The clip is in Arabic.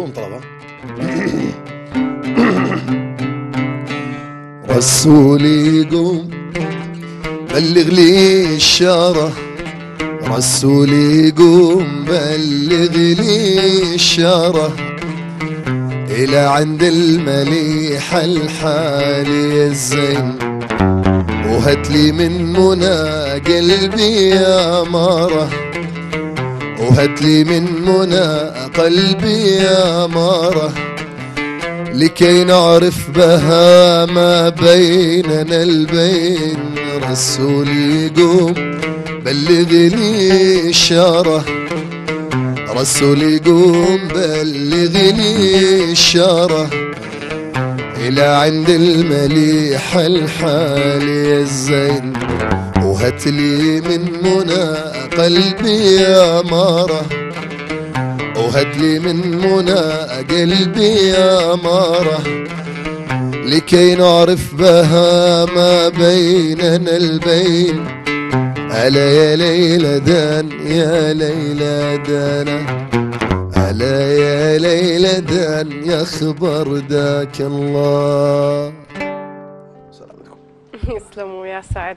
بدون طلبة. رسولي قوم بلغ لي الشارة، رسولي قوم بلغ لي الشارة، إلى عند المليح الحالي الزين، وهاتلي من منى قلبي يا مارة، وهاتلي من منى قلبي يا مارة، لكي نعرف بها ما بيننا البين. رسولي قوم بلغ لي الشارة، رسولي قوم بلغ لي الشارة، إلى عند المليح الحالي الزين، وهاتلي من منى قلبي يا مارة، وهاتلي من منى قلبي يا مارة، لكي نعرف بها ما بيننا البين. ألا يا ليلى دان يا ليلى دانا، ألا يا ليلى دان يا خبر داك الله. يسلموا يا سعد.